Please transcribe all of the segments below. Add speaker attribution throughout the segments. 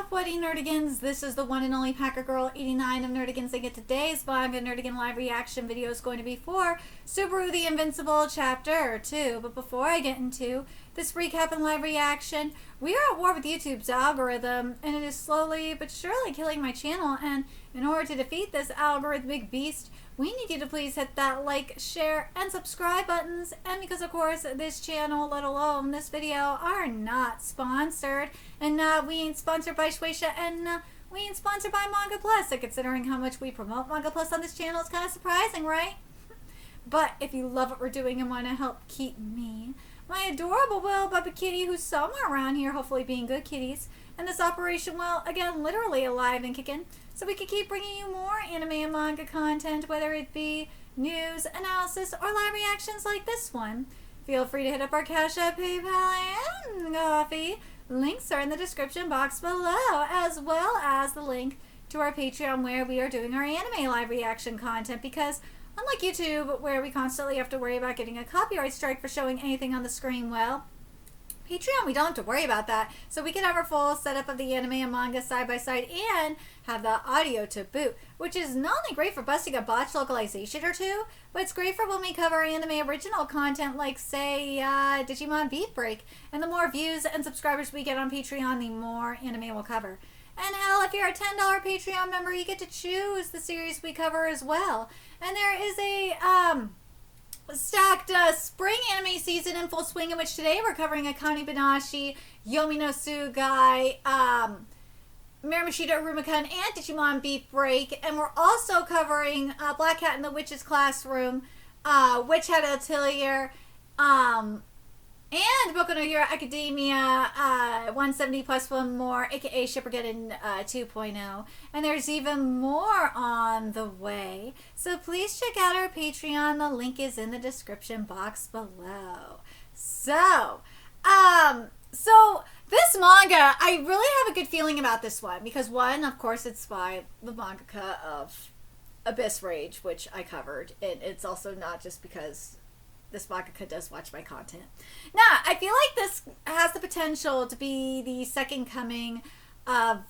Speaker 1: up, What Nerdigans? This is the one and only Packer Girl 89 of Nerdigans, and today's Manga Nerdigan live reaction video is going to be for Subaru the Invincible Chapter 2. But before I get into this recap and live reaction, we are at war with YouTube's algorithm, and it is slowly but surely killing my channel. And in order to defeat this algorithmic beast, we need you to please hit that like, share, and subscribe buttons. And because, of course, this channel, let alone this video, are not sponsored. And we ain't sponsored by Shueisha, and we ain't sponsored by Manga Plus. So considering how much we promote Manga Plus on this channel, it's kind of surprising, right? But if you love what we're doing and want to help keep me, my adorable Will Bubba Kitty, who's somewhere around here, hopefully being good kitties, and this Operation Will, again, literally alive and kicking, so we can keep bringing you more anime and manga content, whether it be news, analysis, or live reactions like this one. Feel free to hit up our Cash App, PayPal, and Coffee. Links are in the description box below, as well as the link to our Patreon where we are doing our anime live reaction content, because unlike YouTube, where we constantly have to worry about getting a copyright strike for showing anything on the screen, well, Patreon, we don't have to worry about that. So we can have our full setup of the anime and manga side by side and have the audio to boot, which is not only great for busting a botched localization or two, but it's great for when we cover anime original content like, say, Digimon Beat Break. And the more views and subscribers we get on Patreon, the more anime we'll cover. And hell, if you're a $10 Patreon member, you get to choose the series we cover as well. And there is a stacked spring anime season in full swing, in which today we're covering Akane Banashi, Yomi no Tsugai, Miramashita Urumikun, and Digimon Beat Break. And we're also covering Black Cat in the Witch's Classroom, Witch Hat Atelier, and Boku no Hero Academia 170 plus one more, aka Shippergeddon 2.0. And there's even more on the way. So please check out our Patreon. The link is in the description box below. So this manga, I really have a good feeling about this one. Because one, of course, it's by the mangaka of Abyss Rage, which I covered. And it's also not just because this mangaka does watch my content. Now, I feel like this has the potential to be the second coming of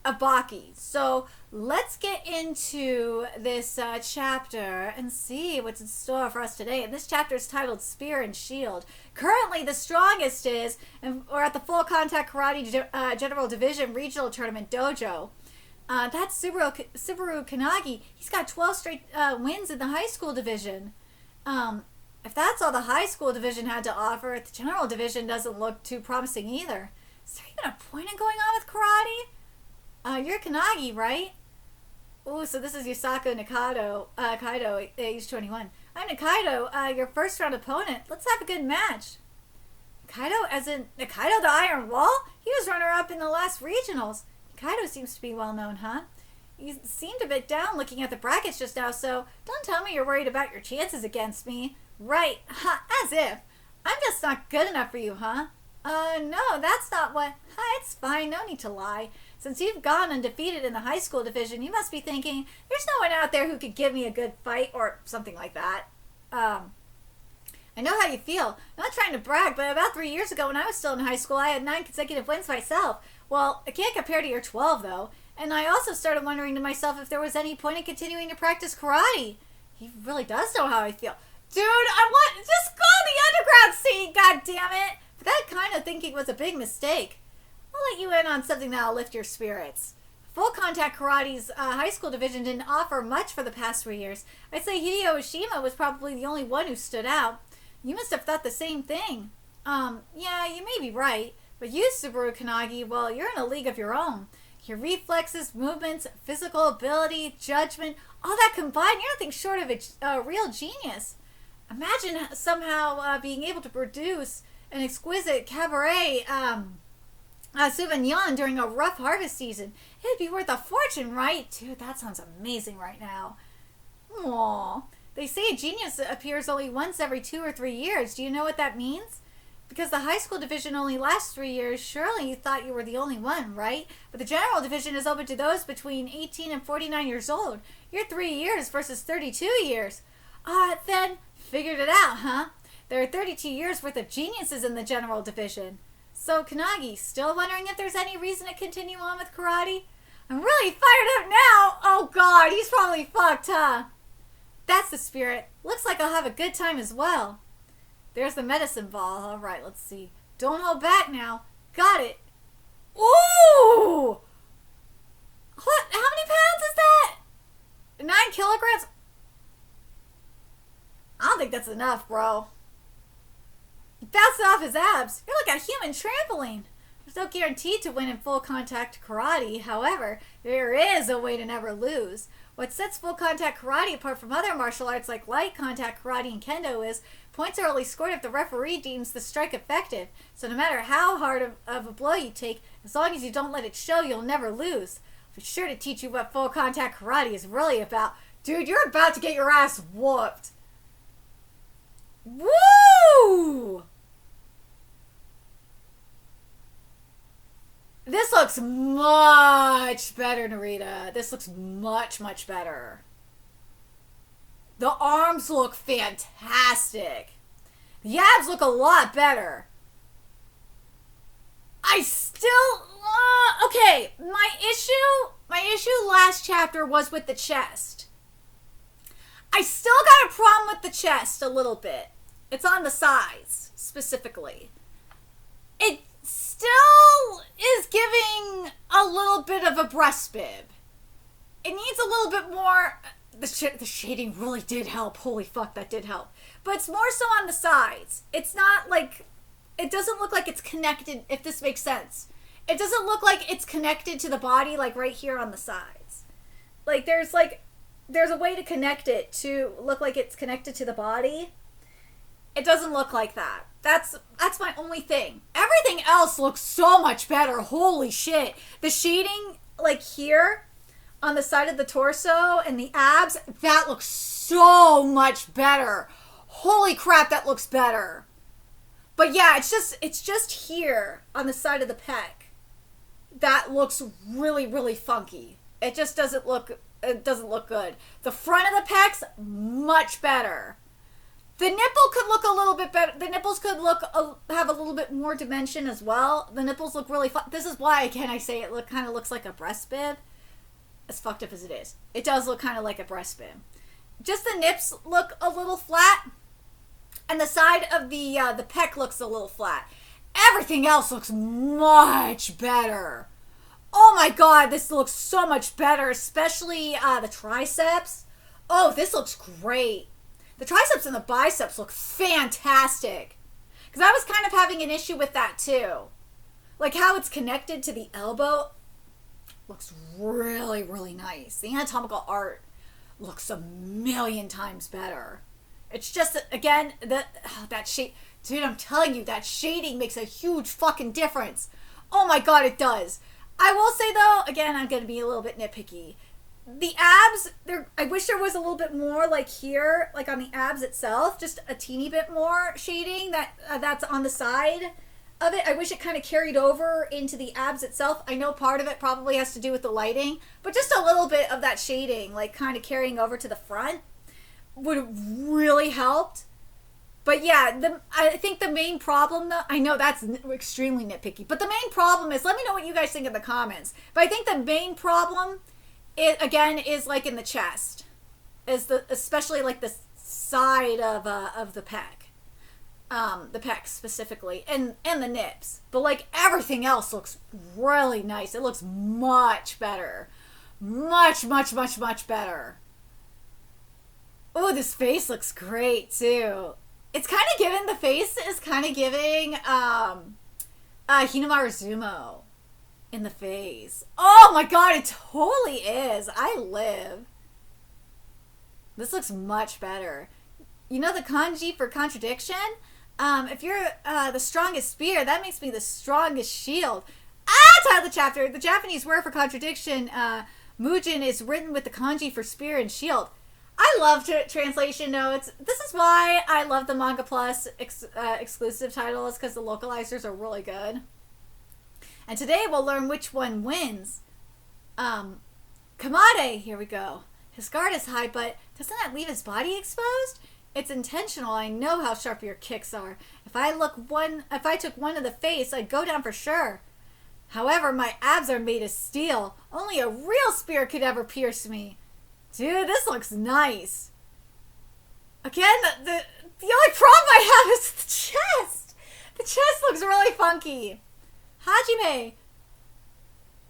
Speaker 1: Baki. So let's get into this chapter and see what's in store for us today. And this chapter is titled Spear and Shield. Currently, the strongest is, and we're at the Full Contact Karate General Division Regional Tournament Dojo. That's Subaru Kanagi. He's got 12 straight wins in the high school division. If that's all the high school division had to offer, the general division doesn't look too promising either. Is there even a point in going on with karate? You're Kanagi, right? Ooh, so this is Yusaku Kaido, age 21. I'm Nikaido, your first round opponent. Let's have a good match. Kaido, as in Nikaido the Iron Wall? He was runner-up in the last regionals. Kaido seems to be well known, huh? You seemed a bit down looking at the brackets just now, so don't tell me you're worried about your chances against me. Right, as if. I'm just not good enough for you, huh? No, that's not what... It's fine, no need to lie. Since you've gone undefeated in the high school division, you must be thinking, there's no one out there who could give me a good fight, or something like that. I know how you feel. I'm not trying to brag, but about 3 years ago when I was still in high school, I had 9 consecutive wins myself. Well, I can't compare to your 12, though. And I also started wondering to myself if there was any point in continuing to practice karate. He really does know how I feel. Dude, I want... Just go the underground scene, goddammit! But that kind of thinking was a big mistake. I'll let you in on something that'll lift your spirits. Full Contact Karate's high school division didn't offer much for the past 3 years. I'd say Hideo Oshima was probably the only one who stood out. You must have thought the same thing. Yeah, you may be right. But you, Subaru Kanagi, well, you're in a league of your own. Your reflexes, movements, physical ability, judgment, all that combined, you're nothing short of a real genius. Imagine somehow being able to produce an exquisite cabaret souvenir during a rough harvest season. It'd be worth a fortune, right? Dude, that sounds amazing right now. Aww. They say a genius appears only once every 2 or 3 years. Do you know what that means? Because the high school division only lasts 3 years, surely you thought you were the only one, right? But the general division is open to those between 18 and 49 years old. You're 3 years versus 32 years. Then figured it out, huh? There are 32 years worth of geniuses in the general division. So, Kanagi, still wondering if there's any reason to continue on with karate? I'm really fired up now! Oh god, he's probably fucked, huh? That's the spirit. Looks like I'll have a good time as well. There's the medicine ball. Alright, let's see. Don't hold back now. Got it. Ooh! What? How many pounds is that? 9 kilograms? I don't think that's enough, bro. He bounced off his abs. You're like a human trampoline. There's no guarantee to win in full contact karate. However, there is a way to never lose. What sets full contact karate apart from other martial arts like light contact karate and kendo is points are only scored if the referee deems the strike effective. So no matter how hard of a blow you take, as long as you don't let it show, you'll never lose. I'll be sure to teach you what full contact karate is really about. Dude, you're about to get your ass whooped. Woo! This looks much better, Narita. This looks much, much better. The arms look fantastic. The abs look a lot better. I still... okay, my issue last chapter was with the chest. I still got a problem with the chest a little bit. It's on the sides, specifically. It still is giving a little bit of a breast bib. It needs a little bit more... The shading really did help. Holy fuck, that did help. But it's more so on the sides. It's not like... It doesn't look like it's connected, if this makes sense. It doesn't look like it's connected to the body, like right here on the sides. Like, there's a way to connect it to look like it's connected to the body. It doesn't look like that. That's my only thing. Everything else looks so much better. Holy shit. The shading, like here, on the side of the torso and the abs, that looks so much better. Holy crap, that looks better. But yeah, it's just here on the side of the pec that looks really, really funky. It just doesn't look good. The front of the pecs, much better. The nipple could look a little bit better. The nipples could have a little bit more dimension as well. The nipples look really fun. This is why, again, I say it kind of looks like a breast bib. As fucked up as it is. It does look kind of like a breast bib. Just the nips look a little flat. And the side of the pec looks a little flat. Everything else looks much better. Oh my god, this looks so much better. Especially the triceps. Oh, this looks great. The triceps and the biceps look fantastic. Because I was kind of having an issue with that too. Like how it's connected to the elbow looks really, really nice. The anatomical art looks a million times better. It's just, again, that shade. Dude, I'm telling you, that shading makes a huge fucking difference. Oh my god, it does. I will say though, again, I'm going to be a little bit nitpicky. The abs, I wish there was a little bit more like here, like on the abs itself, just a teeny bit more shading that's on the side of it. I wish it kind of carried over into the abs itself. I know part of it probably has to do with the lighting, but just a little bit of that shading, like kind of carrying over to the front would have really helped. But yeah, I think the main problem, though, I know that's extremely nitpicky, but the main problem is, let me know what you guys think in the comments, but I think the main problem again is like in the chest, especially like the side of the pec, the pecs specifically, and the nips. But like everything else looks really nice. It looks much better, much better. Oh, this face looks great too. It's kind of giving, the face is kind of giving Hinamaru Zumo in the face. Oh my god, it totally is. I live. This looks much better. You know the kanji for contradiction? If you're the strongest spear, that makes me the strongest shield. Title of the chapter. The Japanese word for contradiction, Mujin, is written with the kanji for spear and shield. I love translation notes. This is why I love the Manga Plus exclusive titles, because the localizers are really good. And today we'll learn which one wins. Kamade, here we go. His guard is high, but doesn't that leave his body exposed? It's intentional. I know how sharp your kicks are. If I took one to the face, I'd go down for sure. However, my abs are made of steel. Only a real spear could ever pierce me. Dude, this looks nice. Again, the only problem I have is the chest. The chest looks really funky. Hajime.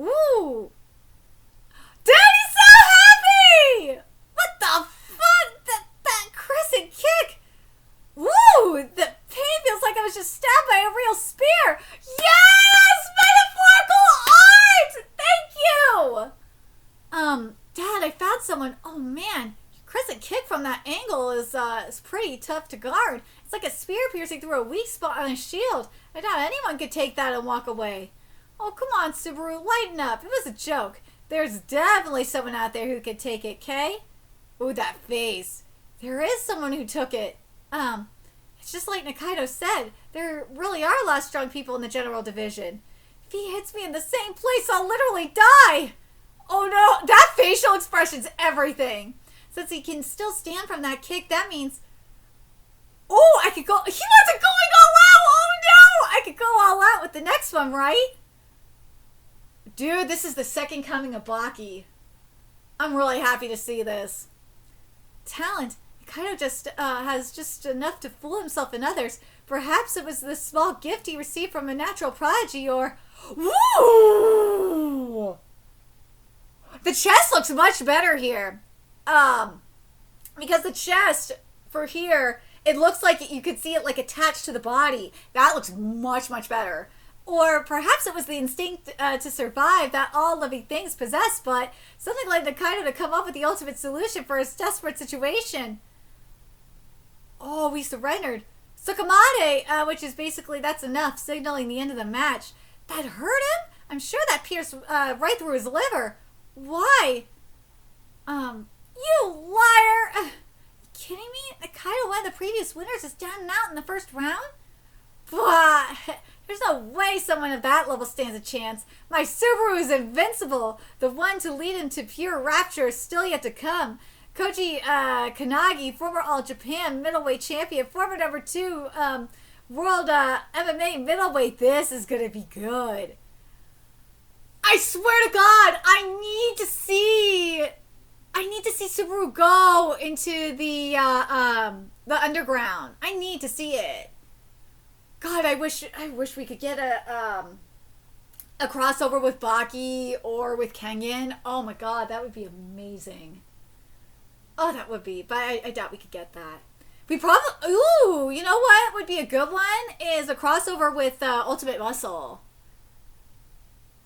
Speaker 1: Ooh. Daddy's so happy! What the fuck? That crescent kick. Woo! The pain feels like I was just stabbed by a real spear. Yes! Metaphorical art! Thank you! Dad, I found someone. Oh man, crescent kick from that angle is pretty tough to guard. It's like a spear piercing through a weak spot on a shield. I doubt anyone could take that and walk away. Oh, come on, Subaru, lighten up. It was a joke. There's definitely someone out there who could take it, Kay? Ooh, that face. There is someone who took it. It's just like Nikaido said. There really are a lot of strong people in the general division. If he hits me in the same place, I'll literally die. Oh no, that facial expression's everything. Since he can still stand from that kick, that means... Oh, I could go... He wasn't going all out! Oh no! I could go all out with the next one, right? Dude, this is the second coming of Baki. I'm really happy to see this. Talent. Kaido just has just enough to fool himself and others. Perhaps it was the small gift he received from a natural prodigy, or... Woo! The chest looks much better here. Because the chest, for here, it looks like you could see it like attached to the body. That looks much, much better. Or perhaps it was the instinct to survive that all living things possess, but something like Nikaido to come up with the ultimate solution for his desperate situation. Oh, we surrendered. Sukamade, which is basically that's enough, signaling the end of the match. That hurt him? I'm sure that pierced right through his liver. Why? You liar! You kidding me? Nikaido, one of the previous winners, is down and out in the first round? Blah! There's no way someone of that level stands a chance. My Subaru is invincible. The one to lead him to pure rapture is still yet to come. Koji Kanagi, former All Japan middleweight champion, former number 2 world MMA middleweight. This is gonna be good. I swear to God, I need to see Subaru go into the underground. I need to see it. God, I wish we could get a crossover with Baki or with Kengan. Oh my God, that would be amazing. Oh, that would be, but I doubt we could get that. We probably, ooh, you know what would be a good one is a crossover with Ultimate Muscle.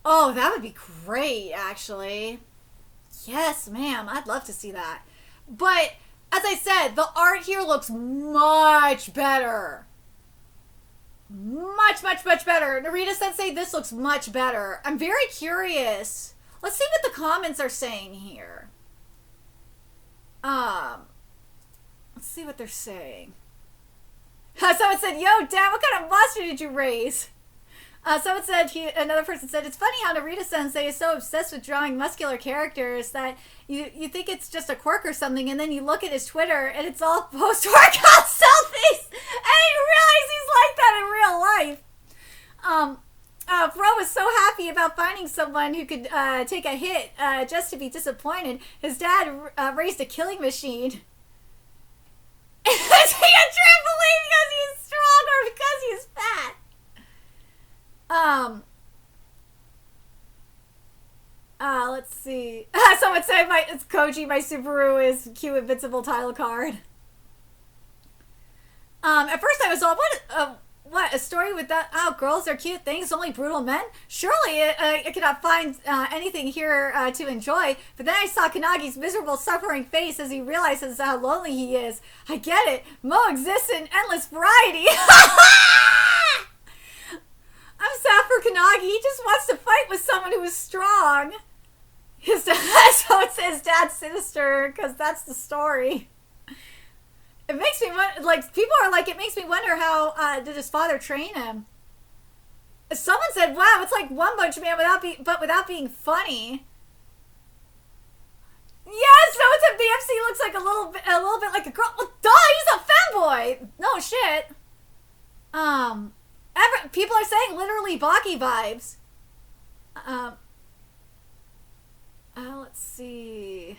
Speaker 1: Oh, that would be great, actually. Yes, ma'am, I'd love to see that. But, as I said, the art here looks much better. Much, much, much better. Narita-sensei, this looks much better. I'm very curious. Let's see what the comments are saying here. Let's see what they're saying. Someone said, yo, Dad, what kind of monster did you raise? Someone said, another person said, it's funny how Narita-sensei is so obsessed with drawing muscular characters that you think it's just a quirk or something, and then you look at his Twitter, and it's all post-workout selfies, and you realize he's like that in real life. Bro was so happy about finding someone who could take a hit just to be disappointed. His dad raised a killing machine. Is he a trampoline because he's strong or because he's fat? Let's see. Someone said it's Koji, my Subaru is Q Invincible title card. At first I was all, what, a story with that, oh, girls are cute things, only brutal men? Surely I cannot find anything here to enjoy. But then I saw Kanagi's miserable, suffering face as he realizes how lonely he is. I get it. Mo exists in endless variety. I'm sad for Kanagi. He just wants to fight with someone who is strong. His dad, so it says dad's sinister, because that's the story. It makes me wonder, like, people are like, it makes me wonder how did his father train him? Someone said, wow, it's like One Punch Man without being funny. Yes, no, it's a BFC looks like a little bit like a girl. Well, duh, he's a femboy. No shit. People are saying literally Baki vibes. Let's see.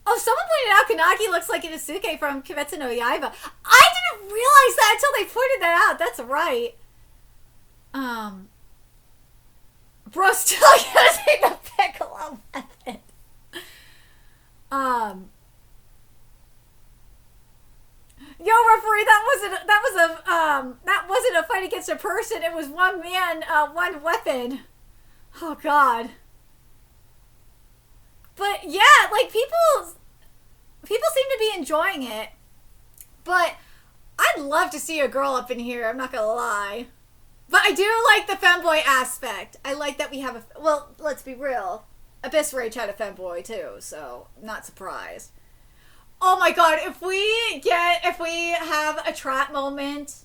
Speaker 1: Oh, someone pointed out Kanagi looks like Inosuke from Kimetsu no Yaiba. I didn't realize that until they pointed that out. That's right. Bro, still using the Piccolo method. Yo, referee, that wasn't a fight against a person. It was one man, one weapon. Oh God. But yeah, like people seem to be enjoying it. But I'd love to see a girl up in here. I'm not gonna lie. But I do like the femboy aspect. I like that we have a... Well, let's be real. Abyss Rage had a femboy too, so not surprised. Oh my God, if we have a trap moment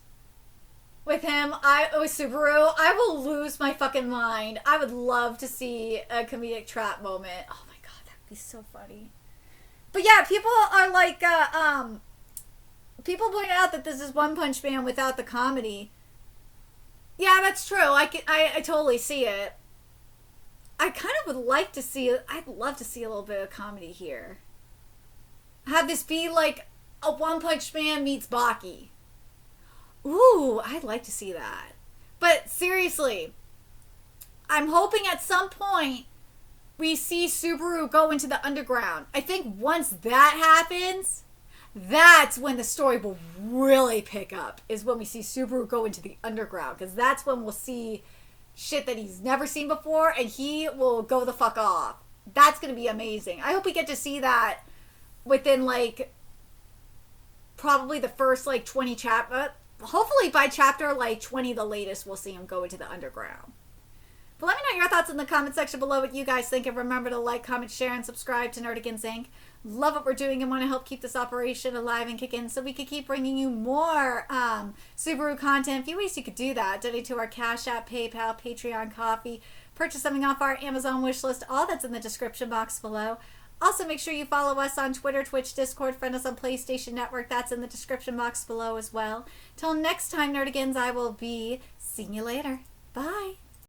Speaker 1: with him, with Subaru, I will lose my fucking mind. I would love to see a comedic trap moment. Oh my God, that would be so funny. But yeah, people are like, people point out that this is One Punch Man without the comedy. Yeah, that's true. I totally see it. I kind of would like to see... I'd love to see a little bit of comedy here. Have this be like a One Punch Man meets Baki. Ooh, I'd like to see that. But seriously, I'm hoping at some point we see Subaru go into the underground. I think once that happens... That's when the story will really pick up, is when we see Subaru go into the underground, because that's when we'll see shit that he's never seen before, and he will go the fuck off. That's going to be amazing. I hope we get to see that within, like, probably the first, like, 20 chapter. Hopefully by chapter, like, 20 the latest, we'll see him go into the underground. But let me know your thoughts in the comment section below, what you guys think, and remember to like, comment, share, and subscribe to Nerdigans Inc. Love what we're doing and want to help keep this operation alive and kicking so we can keep bringing you more Subaru content. A few ways you could do that: donate to our Cash App, PayPal, Patreon, Coffee, purchase something off our Amazon wish list. All that's in the description box below. Also, make sure you follow us on Twitter, Twitch, Discord, friend us on PlayStation Network. That's in the description box below as well. Till next time, Nerdigans, I will be seeing you later. Bye.